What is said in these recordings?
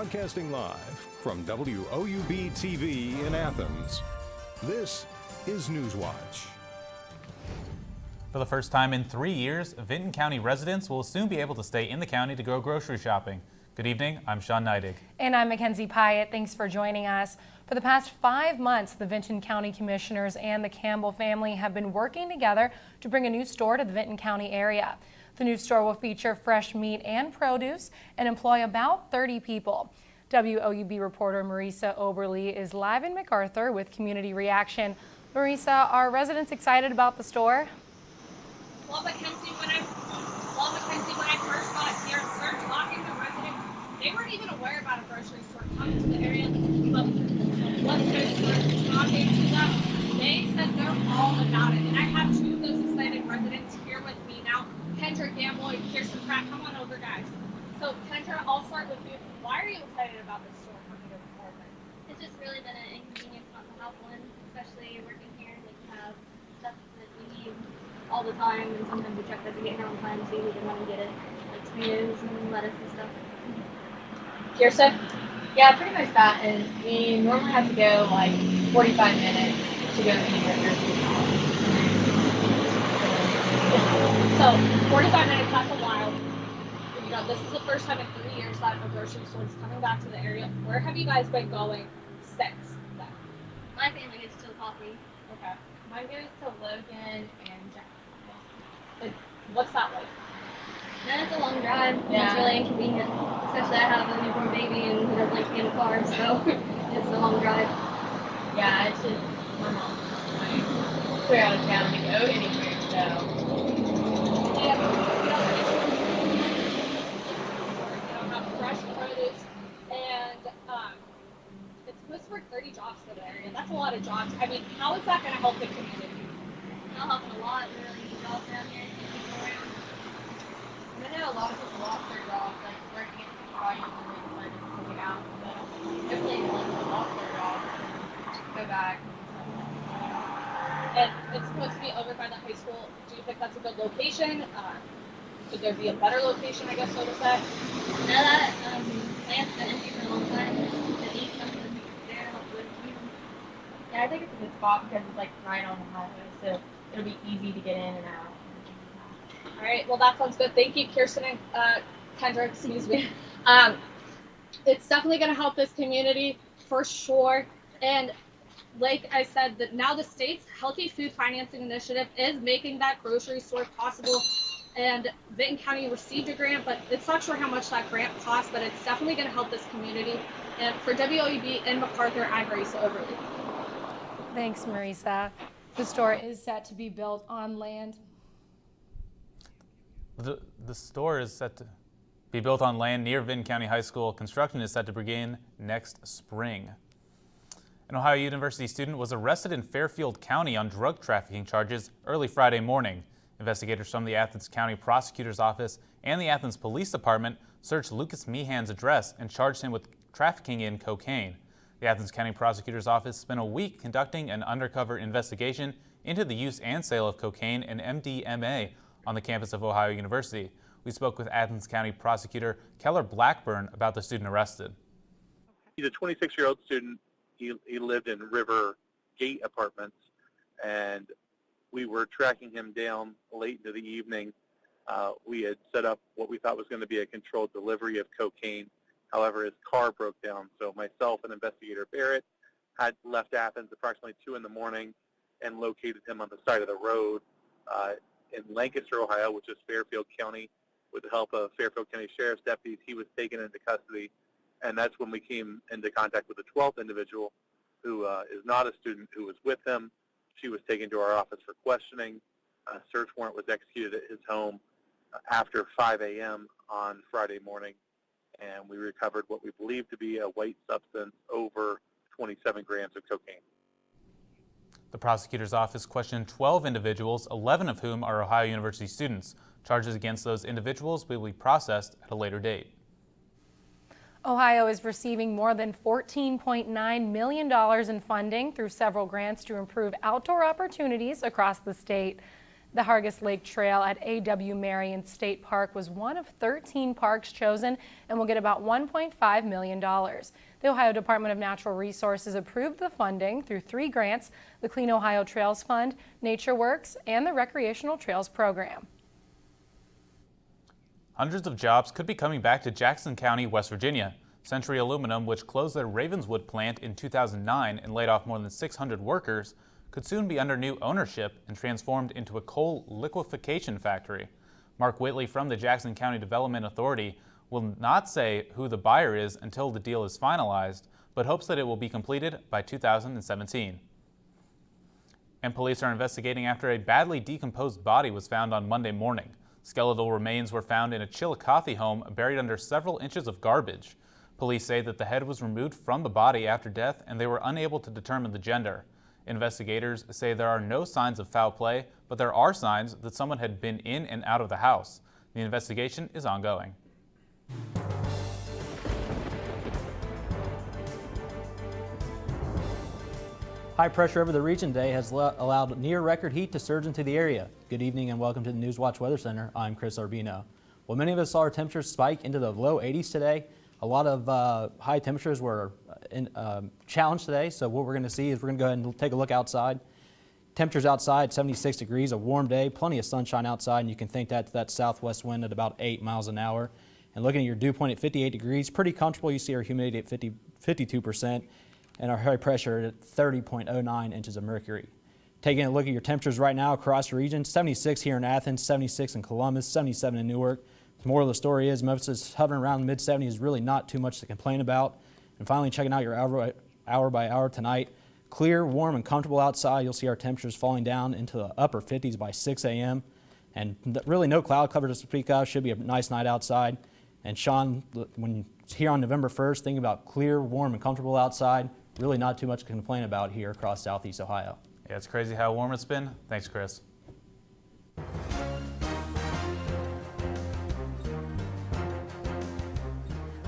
Broadcasting live from WOUB TV in Athens, this is Newswatch. For the first time in 3 years, Vinton County residents will soon be able to stay in the county to go grocery shopping. Good evening, I'm Sean Neidig. And I'm Mackenzie Pyatt. Thanks for joining us. For the past 5 months, the Vinton County Commissioners and the Campbell family have been working together to bring a new store to the Vinton County area. The new store will feature fresh meat and produce and employ about 30 people. WOUB reporter Marisa Oberly is live in MacArthur with community reaction. Marisa, are residents excited about the store? Well, Mackenzie, when I first got here and started talking to residents, they weren't even aware about a grocery store coming to the area. But once I started talking to them, they said they're all about it. And I have two of those excited residents here with me now. Kendra Gamble and Kirsten Pratt, come on over, guys. So, Kendra, I'll start with you. Why are you excited about this store coming to Portland? It's just really been an inconvenience not to have one, especially working here. Like, to have stuff that we need all the time, and sometimes we check that we get here on time, so we can run and get it, like tomatoes and lettuce and stuff. Kirsten? Yeah, pretty much that. And we normally have to go like 45 minutes to go anywhere grocery shop. So, 45 minutes, that's a while. You know, this is the first time in 3 years that a grocery store is coming back to the area. Where have you guys been going since then? My family gets to coffee. Okay. Mine goes to Logan and Jacksonville. What's that like? Then it's a long drive. Yeah. It's really inconvenient, especially I have a newborn baby and we don't like to be in the car, so it's a long drive. Yeah, it's just my mom's like clear out of town to go anywhere, so. Yeah, have fresh produce, and it's supposed to bring 30 jobs to the area. That's a lot of jobs. I mean, how is that going to help the community? It'll help a lot. We really need jobs around here. And I know a lot of people lost their jobs, like working at the volume and they decided to take it out. So hopefully people who lost their jobs can go back. And it's supposed to be over by the high school. Do you think that's a good location? Could there be a better location, I guess, so to say? Now that land's been empty for a long time, the need something there to help with you. Yeah, I think it's a good spot because it's like right on the highway, so it'll be easy to get in and out. All right, well, that sounds good. Thank you, Kirsten and Kendra, excuse me. It's definitely going to help this community for sure. And like I said, that now the state's Healthy Food Financing Initiative is making that grocery store possible. And Vinton County received a grant, but it's not sure how much that grant costs, but it's definitely going to help this community. And for WOUB in MacArthur, I'm Marisa Oberly. Thanks, Marisa. The store is set to be built on land. The store is set to be built on land near Vinton County High School. Construction is set to begin next spring. An Ohio University student was arrested in Fairfield County on drug trafficking charges early Friday morning. Investigators from the Athens County Prosecutor's Office and the Athens Police Department searched Lucas Meehan's address and charged him with trafficking in cocaine. The Athens County Prosecutor's Office spent a week conducting an undercover investigation into the use and sale of cocaine and MDMA on the campus of Ohio University. We spoke with Athens County Prosecutor Keller Blackburn about the student arrested. He's a 26-year-old student. He lived in River Gate Apartments, and we were tracking him down late into the evening. We had set up what we thought was going to be a controlled delivery of cocaine. However, his car broke down, so myself and Investigator Barrett had left Athens approximately 2 in the morning and located him on the side of the road in Lancaster, Ohio, which is Fairfield County. With the help of Fairfield County Sheriff's deputies, he was taken into custody, and that's when we came into contact with the 12th individual, who is not a student, who was with him. She was taken to our office for questioning. A search warrant was executed at his home after 5 a.m. on Friday morning, and we recovered what we believe to be a white substance over 27 grams of cocaine. The prosecutor's office questioned 12 individuals, 11 of whom are Ohio University students. Charges against those individuals will be processed at a later date. Ohio is receiving more than $14.9 million in funding through several grants to improve outdoor opportunities across the state. The Hargis Lake Trail at A.W. Marion State Park was one of 13 parks chosen and will get about $1.5 million. The Ohio Department of Natural Resources approved the funding through 3 grants: the Clean Ohio Trails Fund, Nature Works, and the Recreational Trails Program. Hundreds of jobs could be coming back to Jackson County, West Virginia. Century Aluminum, which closed their Ravenswood plant in 2009 and laid off more than 600 workers, could soon be under new ownership and transformed into a coal liquefaction factory. Mark Whitley from the Jackson County Development Authority will not say who the buyer is until the deal is finalized, but hopes that it will be completed by 2017. And police are investigating after a badly decomposed body was found on Monday morning. Skeletal remains were found in a Chillicothe home buried under several inches of garbage. Police say that the head was removed from the body after death and they were unable to determine the gender. Investigators say there are no signs of foul play, but there are signs that someone had been in and out of the house. The investigation is ongoing. High pressure over the region today has allowed near record heat to surge into the area. Good evening and welcome to the Newswatch Weather Center. I'm Chris Arbino. Well, many of us saw our temperatures spike into the low 80s today. A lot of high temperatures were challenged today, so what we're going to see is we're going to go ahead and take a look outside. Temperatures outside 76 degrees, a warm day, plenty of sunshine outside, and you can think that's that southwest wind at about 8 miles an hour. And looking at your dew point at 58 degrees, pretty comfortable. You see our humidity at 52% and our high pressure at 30.09 inches of mercury. Taking a look at your temperatures right now across the region, 76 here in Athens, 76 in Columbus, 77 in Newark. The moral of the story is most of us hovering around the mid-70s is really not too much to complain about. And finally, checking out your hour by hour tonight, clear, warm, and comfortable outside. You'll see our temperatures falling down into the upper 50s by 6 a.m. And really no cloud cover to speak of. Should be a nice night outside. And Sean, when you're here on November 1st, think about clear, warm, and comfortable outside. Really not too much to complain about here across Southeast Ohio. Yeah, it's crazy how warm it's been. Thanks, Chris.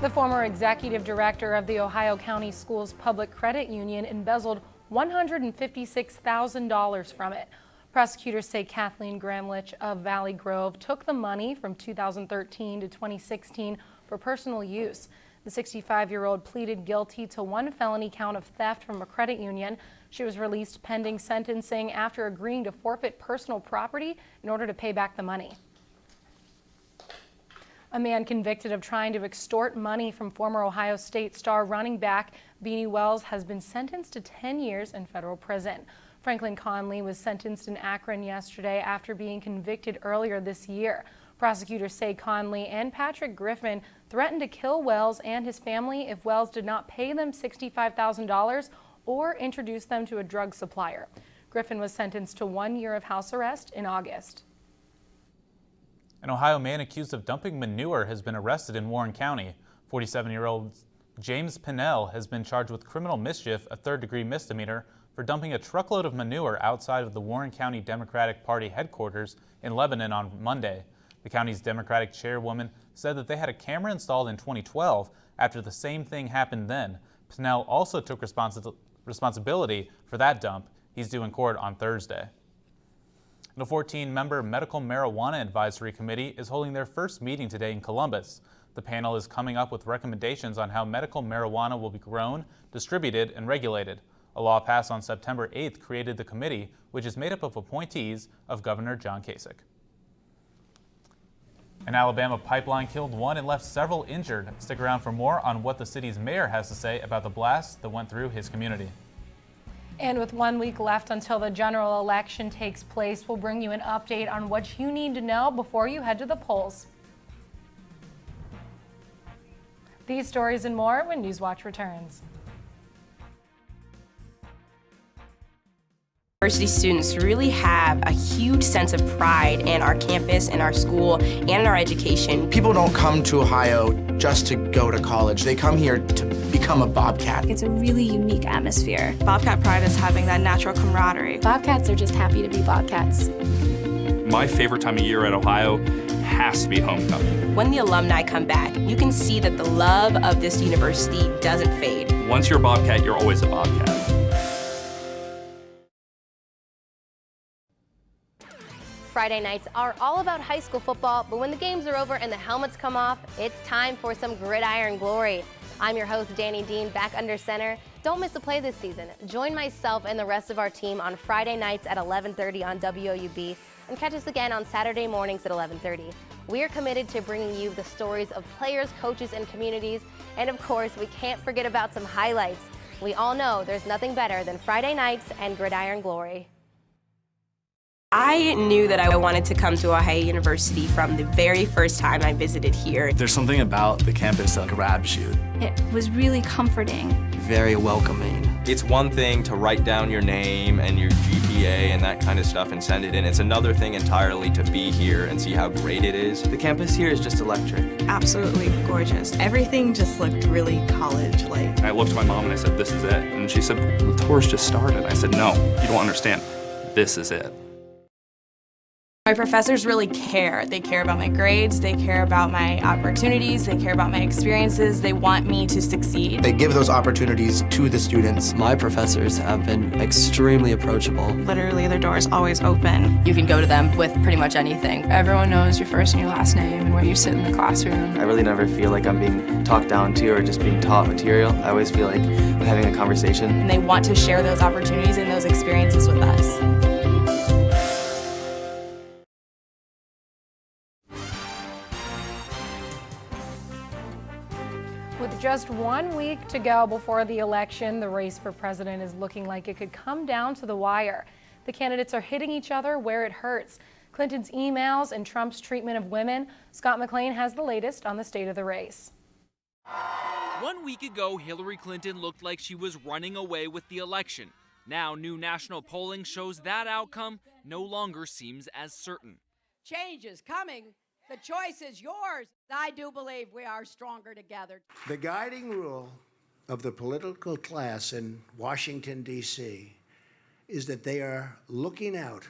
The former executive director of the Ohio County Schools Public Credit Union embezzled $156,000 from it. Prosecutors say Kathleen Gramlich of Valley Grove took the money from 2013 to 2016 for personal use. The 65-year-old pleaded guilty to 1 felony count of theft from a credit union. She was released pending sentencing after agreeing to forfeit personal property in order to pay back the money. A man convicted of trying to extort money from former Ohio State star running back Beanie Wells has been sentenced to 10 years in federal prison. Franklin Conley was sentenced in Akron yesterday after being convicted earlier this year. Prosecutors say Conley and Patrick Griffin threatened to kill Wells and his family if Wells did not pay them $65,000 or introduce them to a drug supplier. Griffin was sentenced to 1 year of house arrest in August. An Ohio man accused of dumping manure has been arrested in Warren County. 47-year-old James Pinnell has been charged with criminal mischief, a third-degree misdemeanor, for dumping a truckload of manure outside of the Warren County Democratic Party headquarters in Lebanon on Monday. The county's Democratic chairwoman said that they had a camera installed in 2012 after the same thing happened then. Pinnell also took responsibility for that dump. He's due in court on Thursday. The 14-member Medical Marijuana Advisory Committee is holding their first meeting today in Columbus. The panel is coming up with recommendations on how medical marijuana will be grown, distributed, and regulated. A law passed on September 8th created the committee, which is made up of appointees of Governor John Kasich. An Alabama pipeline killed 1 and left several injured. Stick around for more on what the city's mayor has to say about the blast that went through his community. And with 1 week left until the general election takes place, we'll bring you an update on what you need to know before you head to the polls. These stories and more when Newswatch returns. University students really have a huge sense of pride in our campus, in our school, and in our education. People don't come to Ohio just to go to college. They come here to become a Bobcat. It's a really unique atmosphere. Bobcat pride is having that natural camaraderie. Bobcats are just happy to be Bobcats. My favorite time of year at Ohio has to be homecoming. When the alumni come back, you can see that the love of this university doesn't fade. Once you're a Bobcat, you're always a Bobcat. Friday nights are all about high school football, but when the games are over and the helmets come off, it's time for some gridiron glory. I'm your host, Danny Dean, back under center. Don't miss a play this season. Join myself and the rest of our team on Friday nights at 11:30 on WOUB and catch us again on Saturday mornings at 11:30. We are committed to bringing you the stories of players, coaches, and communities. And of course, we can't forget about some highlights. We all know there's nothing better than Friday nights and gridiron glory. I knew that I wanted to come to Ohio University from the very first time I visited here. There's something about the campus that grabs you. It was really comforting. Very welcoming. It's one thing to write down your name and your GPA and that kind of stuff and send it in. It's another thing entirely to be here and see how great it is. The campus here is just electric. Absolutely gorgeous. Everything just looked really college-like. I looked at my mom and I said, "This is it." And she said, "The tour's just started." I said, "No, you don't understand. This is it." My professors really care. They care about my grades, they care about my opportunities, they care about my experiences, they want me to succeed. They give those opportunities to the students. My professors have been extremely approachable. Literally, their door is always open. You can go to them with pretty much anything. Everyone knows your first and your last name and where you sit in the classroom. I really never feel like I'm being talked down to or just being taught material. I always feel like I'm having a conversation. And they want to share those opportunities and those experiences with us. With just 1 week to go before the election, the race for president is looking like it could come down to the wire. The candidates are hitting each other where it hurts. Clinton's emails and Trump's treatment of women. Scott McLean has the latest on the state of the race. 1 week ago, Hillary Clinton looked like she was running away with the election. Now, new national polling shows that outcome no longer seems as certain. Change is coming. The choice is yours. I do believe we are stronger together. The guiding rule of the political class in Washington, D.C. is that they are looking out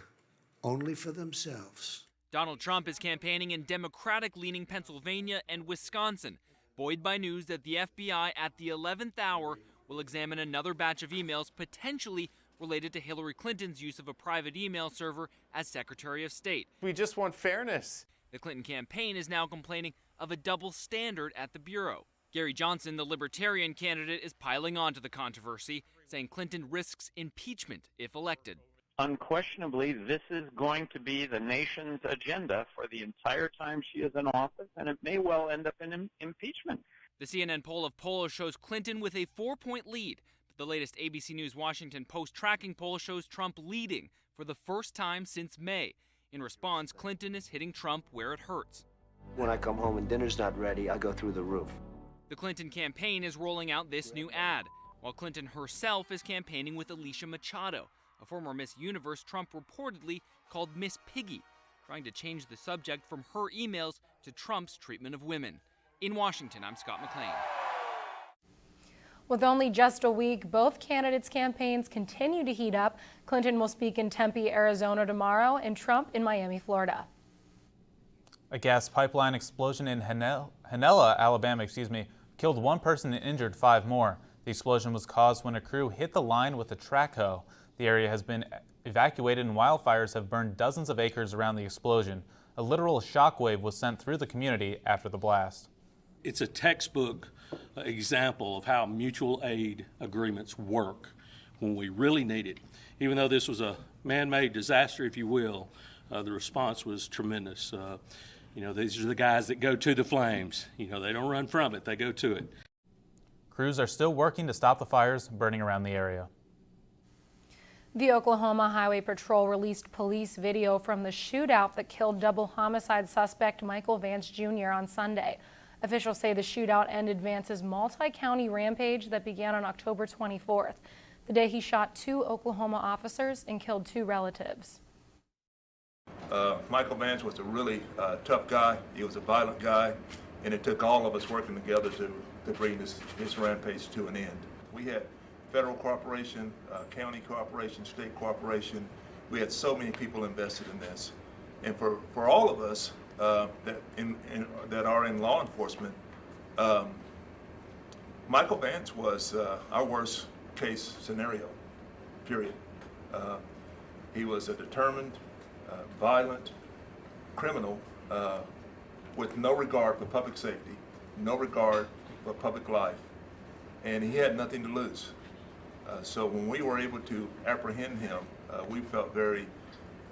only for themselves. Donald Trump is campaigning in Democratic-leaning Pennsylvania and Wisconsin, buoyed by news that the FBI at the 11th hour will examine another batch of emails potentially related to Hillary Clinton's use of a private email server as Secretary of State. We just want fairness. The Clinton campaign is now complaining of a double standard at the Bureau. Gary Johnson, the Libertarian candidate, is piling on to the controversy, saying Clinton risks impeachment if elected. Unquestionably, this is going to be the nation's agenda for the entire time she is in office, and it may well end up in impeachment. The CNN poll of polls shows Clinton with a 4-point lead, but the latest ABC News Washington Post tracking poll shows Trump leading for the first time since May. In response, Clinton is hitting Trump where it hurts. When I come home and dinner's not ready, I go through the roof. The Clinton campaign is rolling out this new ad, while Clinton herself is campaigning with Alicia Machado, a former Miss Universe Trump reportedly called Miss Piggy, trying to change the subject from her emails to Trump's treatment of women. In Washington, I'm Scott McLean. With only just a week, both candidates' campaigns continue to heat up. Clinton will speak in Tempe, Arizona tomorrow, and Trump in Miami, Florida. A gas pipeline explosion in Henella, Alabama, killed one person and injured 5 more. The explosion was caused when a crew hit the line with a track hoe. The area has been evacuated and wildfires have burned dozens of acres around the explosion. A literal shockwave was sent through the community after the blast. It's a textbook example of how mutual aid agreements work when we really need it. Even though this was a man-made disaster, if you will, the response was tremendous. These are the guys that go to the flames. They don't run from it, they go to it. Crews are still working to stop the fires burning around the area. The Oklahoma Highway Patrol released police video from the shootout that killed double homicide suspect Michael Vance Jr. on Sunday. Officials say the shootout ended Vance's multi-county rampage that began on October 24th, the day he shot 2 Oklahoma officers and killed 2 relatives. Michael Vance was a really tough guy. He was a violent guy, and it took all of us working together to bring this rampage to an end. We had federal cooperation, county cooperation, state cooperation. We had so many people invested in this. And for all of us that are in law enforcement, Michael Vance was our worst case scenario, period. He was a determined, violent criminal with no regard for public safety, no regard for public life, and he had nothing to lose. So when we were able to apprehend him, we felt very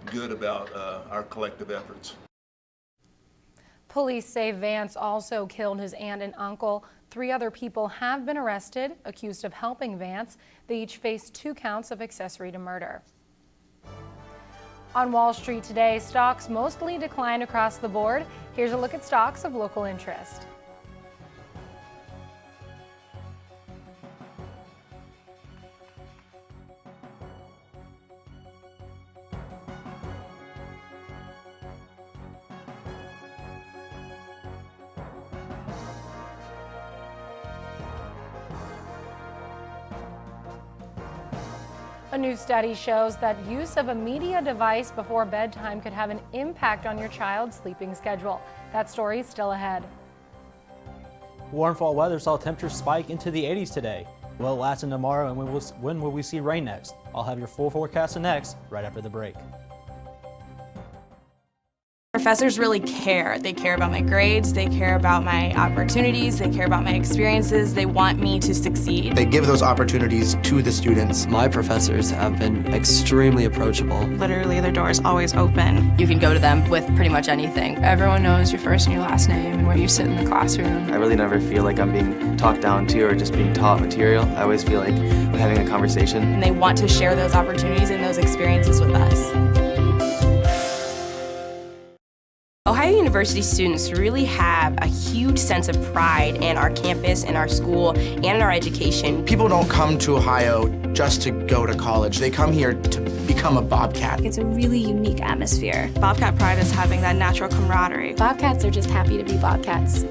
good about our collective efforts. Police say Vance also killed his aunt and uncle. 3 other people have been arrested, accused of helping Vance. They each face 2 counts of accessory to murder. On Wall Street today, stocks mostly declined across the board. Here's a look at stocks of local interest. A new study shows that use of a media device before bedtime could have an impact on your child's sleeping schedule. That story is still ahead. Warm fall weather saw temperatures spike into the 80s today. Will it last into tomorrow, and when will we see rain next? I'll have your full forecast next, right after the break. Professors really care. They care about my grades, they care about my opportunities, they care about my experiences, they want me to succeed. They give those opportunities to the students. My professors have been extremely approachable. Literally, their door is always open. You can go to them with pretty much anything. Everyone knows your first and your last name and where you sit in the classroom. I really never feel like I'm being talked down to or just being taught material. I always feel like I'm having a conversation. And they want to share those opportunities and those experiences with us. Ohio University students really have a huge sense of pride in our campus, in our school, and in our education. People don't come to Ohio just to go to college. They come here to become a Bobcat. It's a really unique atmosphere. Bobcat pride is having that natural camaraderie. Bobcats are just happy to be Bobcats.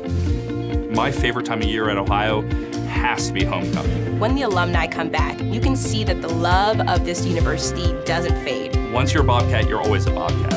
My favorite time of year at Ohio has to be homecoming. When the alumni come back, you can see that the love of this university doesn't fade. Once you're a Bobcat, you're always a Bobcat.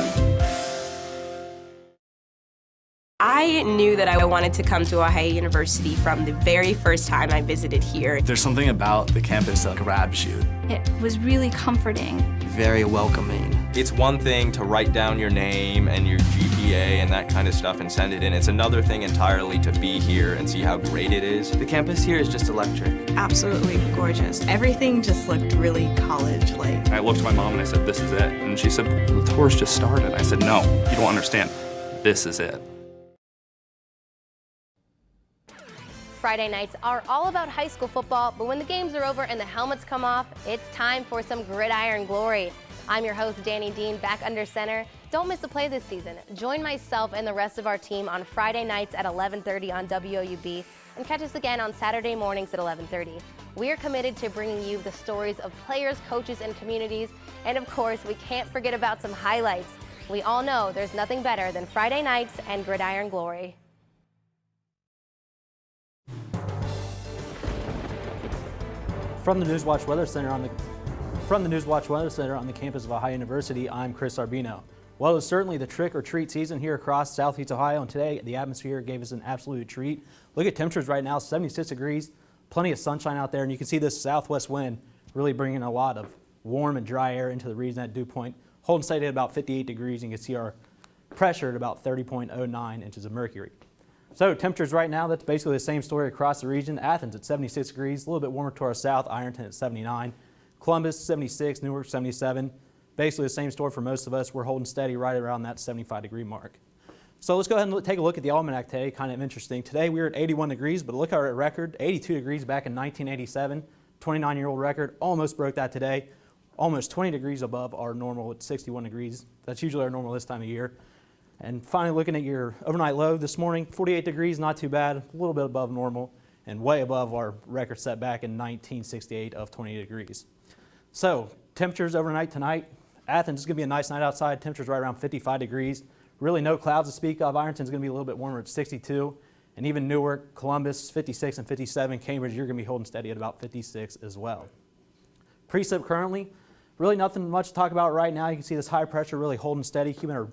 I knew that I wanted to come to Ohio University from the very first time I visited here. There's something about the campus that grabs you. It was really comforting. Very welcoming. It's one thing to write down your name and your GPA and that kind of stuff and send it in. It's another thing entirely to be here and see how great it is. The campus here is just electric. Absolutely gorgeous. Everything just looked really college-like. I looked at my mom and I said, "This is it." And she said, "The tour's just started." I said, "No, you don't understand. This is it." Friday nights are all about high school football, but when the games are over and the helmets come off, it's time for some gridiron glory. I'm your host, Danny Dean, back under center. Don't miss a play this season. Join myself and the rest of our team on Friday nights at 11:30 on WOUB, and catch us again on Saturday mornings at 11:30. We are committed to bringing you the stories of players, coaches, and communities, and of course, we can't forget about some highlights. We all know there's nothing better than Friday nights and gridiron glory. From the Newswatch Weather Center on the campus of Ohio University, I'm Chris Arbino. Well, it was certainly the trick-or-treat season here across Southeast Ohio, and today the atmosphere gave us an absolute treat. Look at temperatures right now, 76 degrees, plenty of sunshine out there, and you can see this southwest wind really bringing a lot of warm and dry air into the region at dew point. Holding steady at about 58 degrees, and you can see our pressure at about 30.09 inches of mercury. So temperatures right now, that's basically the same story across the region. Athens at 76 degrees, a little bit warmer to our south. Ironton at 79. Columbus 76, Newark 77. Basically the same story for most of us. We're holding steady right around that 75-degree mark. So let's go ahead and take a look at the almanac today. Kind of interesting. Today we were at 81 degrees, but look at our record, 82 degrees back in 1987. 29-year-old record, almost broke that today. Almost 20 degrees above our normal at 61 degrees. That's usually our normal this time of year. And finally, looking at your overnight low this morning, 48 degrees, not too bad, a little bit above normal, and way above our record set back in 1968 of 20 degrees. So, temperatures overnight tonight, Athens is going to be a nice night outside, temperatures right around 55 degrees. Really no clouds to speak of. Ironton's going to be a little bit warmer at 62, and even Newark, Columbus, 56 and 57. Cambridge, you're going to be holding steady at about 56 as well. Precip currently, really nothing much to talk about right now. You can see this high pressure really holding steady, keeping our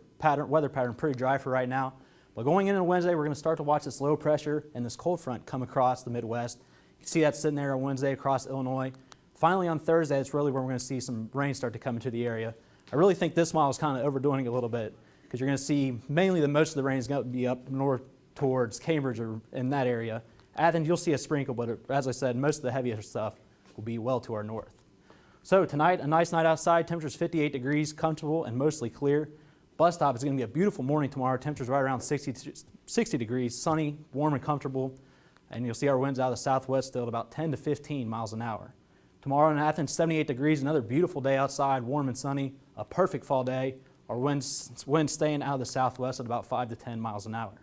weather pattern pretty dry for right now. But going into Wednesday, we're going to start to watch this low pressure and this cold front come across the Midwest. You can see that sitting there on Wednesday across Illinois. Finally on Thursday, it's really where we're going to see some rain start to come into the area. I really think this model is kind of overdoing it a little bit because you're going to see mainly the most of the rain is going to be up north towards Cambridge or in that area. Athens, you'll see a sprinkle, but as I said, most of the heavier stuff will be well to our north. So tonight, a nice night outside. Temperatures 58 degrees, comfortable and mostly clear. Bus stop is going to be a beautiful morning tomorrow. Temperatures right around 60 degrees, sunny, warm and comfortable. And you'll see our winds out of the southwest still at about 10 to 15 miles an hour. Tomorrow in Athens, 78 degrees, another beautiful day outside, warm and sunny, a perfect fall day. Our winds staying out of the southwest at about 5 to 10 miles an hour.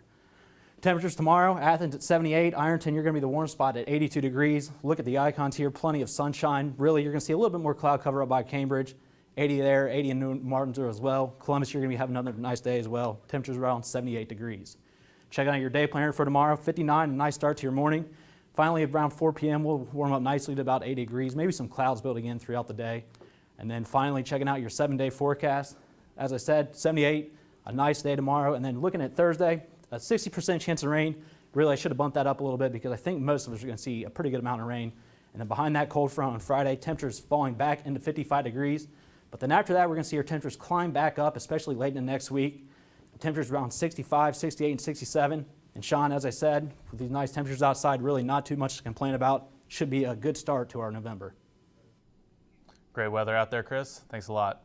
Temperatures tomorrow, Athens at 78, Ironton, you're going to be the warm spot at 82 degrees. Look at the icons here, plenty of sunshine. Really, you're going to see a little bit more cloud cover up by Cambridge. 80 there, 80 in New Martinsville as well. Columbus, you're going to be having another nice day as well. Temperatures around 78 degrees. Check out your day planner for tomorrow, 59, a nice start to your morning. Finally, around 4 p.m., we'll warm up nicely to about 80 degrees, maybe some clouds building in throughout the day. And then finally, checking out your 7-day forecast. As I said, 78, a nice day tomorrow. And then looking at Thursday, a 60% chance of rain. Really, I should have bumped that up a little bit because I think most of us are going to see a pretty good amount of rain. And then behind that cold front on Friday, temperatures falling back into 55 degrees. But then after that, we're going to see our temperatures climb back up, especially late in the next week. Temperatures around 65, 68, and 67. And Sean, as I said, with these nice temperatures outside, really not too much to complain about. Should be a good start to our November. Great weather out there, Chris. Thanks a lot.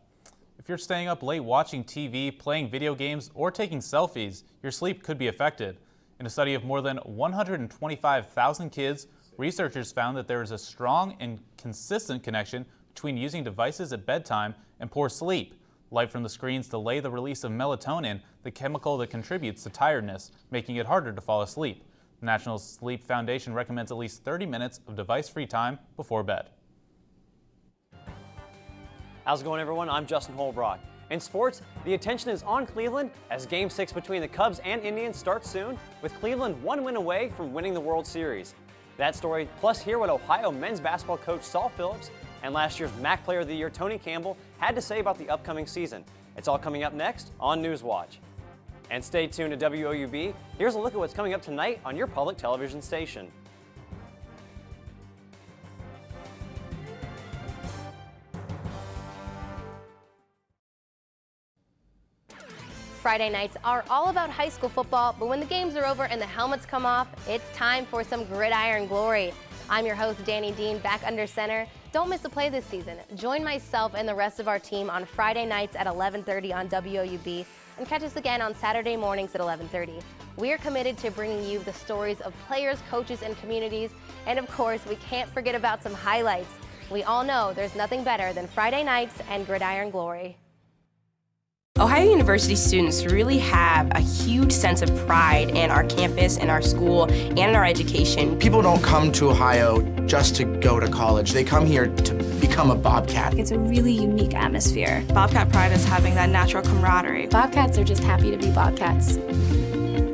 If you're staying up late watching TV, playing video games, or taking selfies, your sleep could be affected. In a study of more than 125,000 kids, researchers found that there is a strong and consistent connection between using devices at bedtime and poor sleep. Light from the screens delay the release of melatonin, the chemical that contributes to tiredness, making it harder to fall asleep. The National Sleep Foundation recommends at least 30 minutes of device-free time before bed. How's it going, everyone? I'm Justin Holbrook. In sports, the attention is on Cleveland as Game 6 between the Cubs and Indians starts soon, with Cleveland one win away from winning the World Series. That story, plus hear what Ohio men's basketball coach Saul Phillips and last year's MAC Player of the Year Tony Campbell had to say about the upcoming season. It's all coming up next on Newswatch. And stay tuned to WOUB. Here's a look at what's coming up tonight on your public television station. Friday nights are all about high school football, but when the games are over and the helmets come off, it's time for some gridiron glory. I'm your host, Danny Dean, back under center. Don't miss a play this season. Join myself and the rest of our team on Friday nights at 11:30 on WOUB and catch us again on Saturday mornings at 11:30. We are committed to bringing you the stories of players, coaches, and communities. And of course, we can't forget about some highlights. We all know there's nothing better than Friday nights and gridiron glory. Ohio University students really have a huge sense of pride in our campus, in our school, and in our education. People don't come to Ohio just to go to college. They come here to become a Bobcat. It's a really unique atmosphere. Bobcat pride is having that natural camaraderie. Bobcats are just happy to be Bobcats.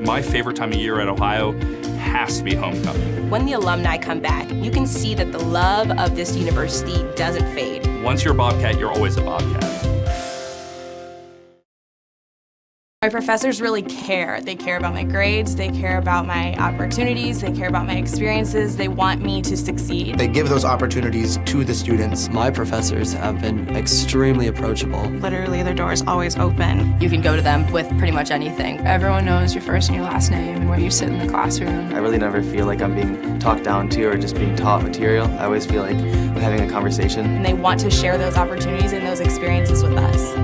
My favorite time of year at Ohio has to be homecoming. When the alumni come back, you can see that the love of this university doesn't fade. Once you're a Bobcat, you're always a Bobcat. My professors really care. They care about my grades, they care about my opportunities, they care about my experiences, they want me to succeed. They give those opportunities to the students. My professors have been extremely approachable. Literally, their door is always open. You can go to them with pretty much anything. Everyone knows your first and your last name and where you sit in the classroom. I really never feel like I'm being talked down to or just being taught material. I always feel like I'm having a conversation. And they want to share those opportunities and those experiences with us.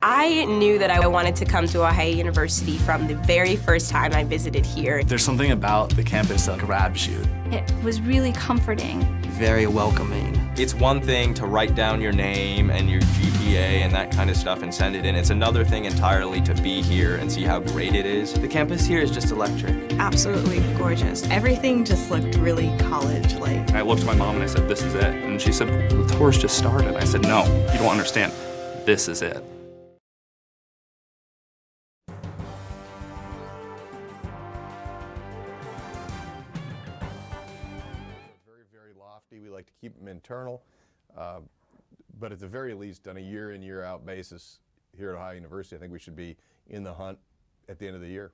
I knew that I wanted to come to Ohio University from the very first time I visited here. There's something about the campus that grabs you. It was really comforting. Very welcoming. It's one thing to write down your name and your GPA and that kind of stuff and send it in. It's another thing entirely to be here and see how great it is. The campus here is just electric. Absolutely gorgeous. Everything just looked really college-like. I looked at my mom and I said, "This is it." And she said, "The tour's just started." I said, "No, you don't understand. This is it." We like to keep them internal, but at the very least, on a year in, year out basis here at Ohio University, I think we should be in the hunt at the end of the year.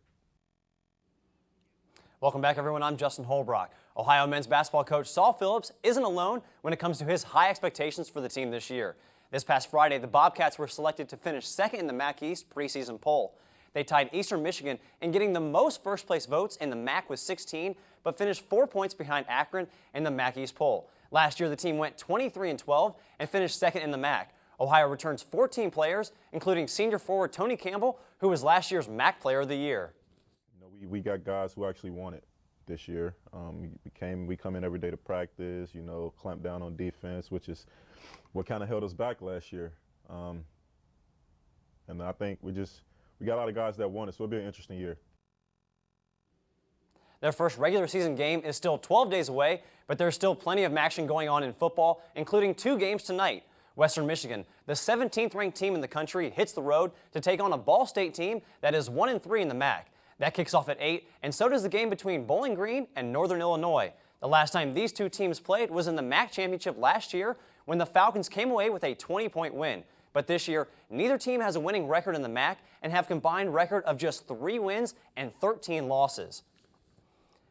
Welcome back, everyone. I'm Justin Holbrook. Ohio men's basketball coach Saul Phillips isn't alone when it comes to his high expectations for the team this year. This past Friday, the Bobcats were selected to finish second in the MAC East preseason poll. They tied Eastern Michigan in getting the most first-place votes in the MAC with 16, but finished 4 points behind Akron in the MAC East poll. Last year, the team went 23-12 and finished second in the MAC. Ohio returns 14 players, including senior forward Tony Campbell, who was last year's MAC Player of the Year. We got guys who actually want it this year. We come in every day to practice, clamp down on defense, which is what kind of held us back last year. And I think we got a lot of guys that want it, so it'll be an interesting year. Their first regular season game is still 12 days away, but there's still plenty of action going on in football, including 2 games tonight. Western Michigan, the 17th ranked team in the country, hits the road to take on a Ball State team that is 1-3 in the MAC. That kicks off at 8, and so does the game between Bowling Green and Northern Illinois. The last time these two teams played was in the MAC championship last year when the Falcons came away with a 20-point win. But this year, neither team has a winning record in the MAC and have a combined record of just 3 wins and 13 losses.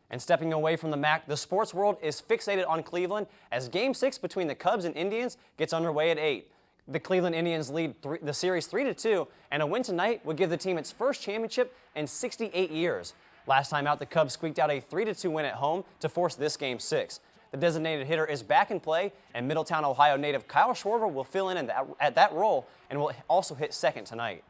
And stepping away from the MAC, the sports world is fixated on Cleveland as Game 6 between the Cubs and Indians gets underway at 8. The Cleveland Indians lead the series 3-2, and a win tonight would give the team its first championship in 68 years. Last time out, the Cubs squeaked out a 3-2 win at home to force this Game 6. The designated hitter is back in play, and Middletown, Ohio native Kyle Schwarber will fill in at that role and will also hit second tonight.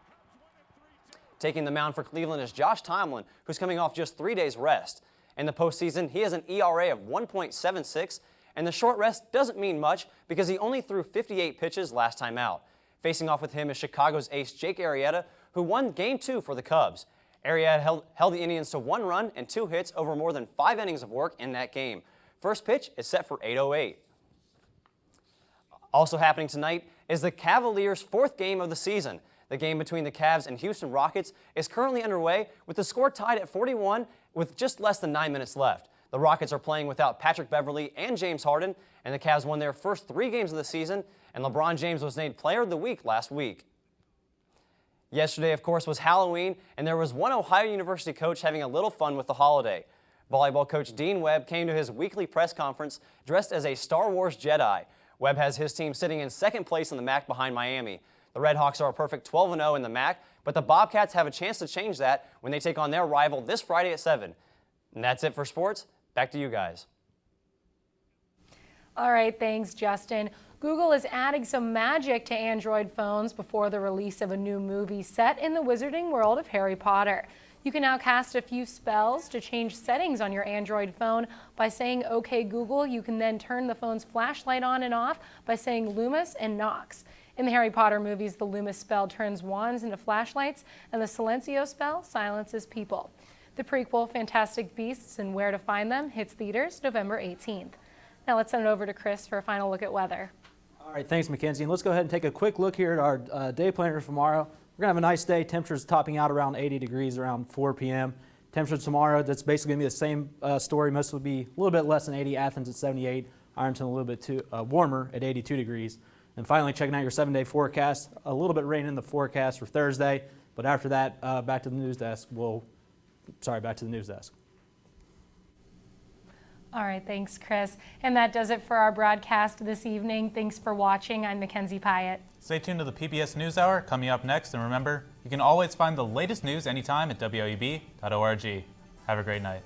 Taking the mound for Cleveland is Josh Tomlin, who's coming off just 3 days rest. In the postseason, he has an ERA of 1.76, and the short rest doesn't mean much because he only threw 58 pitches last time out. Facing off with him is Chicago's ace Jake Arrieta, who won Game 2 for the Cubs. Arrieta held the Indians to 1 run and 2 hits over more than 5 innings of work in that game. First pitch is set for 8:08. Also happening tonight is the Cavaliers' 4th game of the season. The game between the Cavs and Houston Rockets is currently underway with the score tied at 41 with just less than 9 minutes left. The Rockets are playing without Patrick Beverley and James Harden, and the Cavs won their first 3 games of the season, and LeBron James was named Player of the Week last week. Yesterday, of course, was Halloween, and there was one Ohio University coach having a little fun with the holiday. Volleyball coach Dean Webb came to his weekly press conference dressed as a Star Wars Jedi. Webb has his team sitting in 2nd place in the MAC behind Miami. The Red Hawks are a perfect 12-0 in the MAC, but the Bobcats have a chance to change that when they take on their rival this Friday at 7. And that's it for sports. Back to you guys. All right, thanks, Justin. Google is adding some magic to Android phones before the release of a new movie set in the wizarding world of Harry Potter. You can now cast a few spells to change settings on your Android phone by saying, "OK, Google." You can then turn the phone's flashlight on and off by saying Loomis and Nox. In the Harry Potter movies, the Loomis spell turns wands into flashlights, and the Silencio spell silences people. The prequel, Fantastic Beasts and Where to Find Them, hits theaters November 18th. Now let's send it over to Chris for a final look at weather. All right, thanks, Mackenzie. And let's go ahead and take a quick look here at our day planner for tomorrow. We're going to have a nice day. Temperatures topping out around 80 degrees around 4 p.m. Temperatures tomorrow, that's basically going to be the same story. Most will be a little bit less than 80. Athens at 78. Ironton a little bit warmer at 82 degrees. And finally, checking out your 7-day forecast. A little bit of rain in the forecast for Thursday. But after that, back to the news desk. Back to the news desk. All right, thanks, Chris. And that does it for our broadcast this evening. Thanks for watching. I'm Mackenzie Pyatt. Stay tuned to the PBS NewsHour coming up next. And remember, you can always find the latest news anytime at WOUB.org. Have a great night.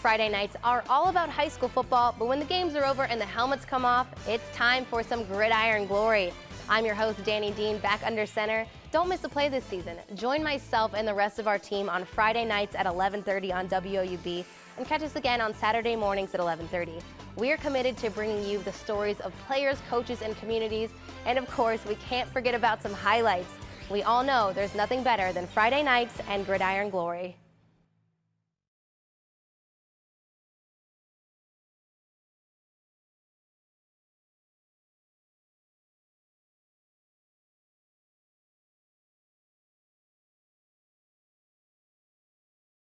Friday nights are all about high school football, but when the games are over and the helmets come off, it's time for some gridiron glory. I'm your host, Danny Dean, back under center. Don't miss a play this season. Join myself and the rest of our team on Friday nights at 11:30 on WOUB and catch us again on Saturday mornings at 11:30. We are committed to bringing you the stories of players, coaches, and communities. And of course, we can't forget about some highlights. We all know there's nothing better than Friday nights and gridiron glory.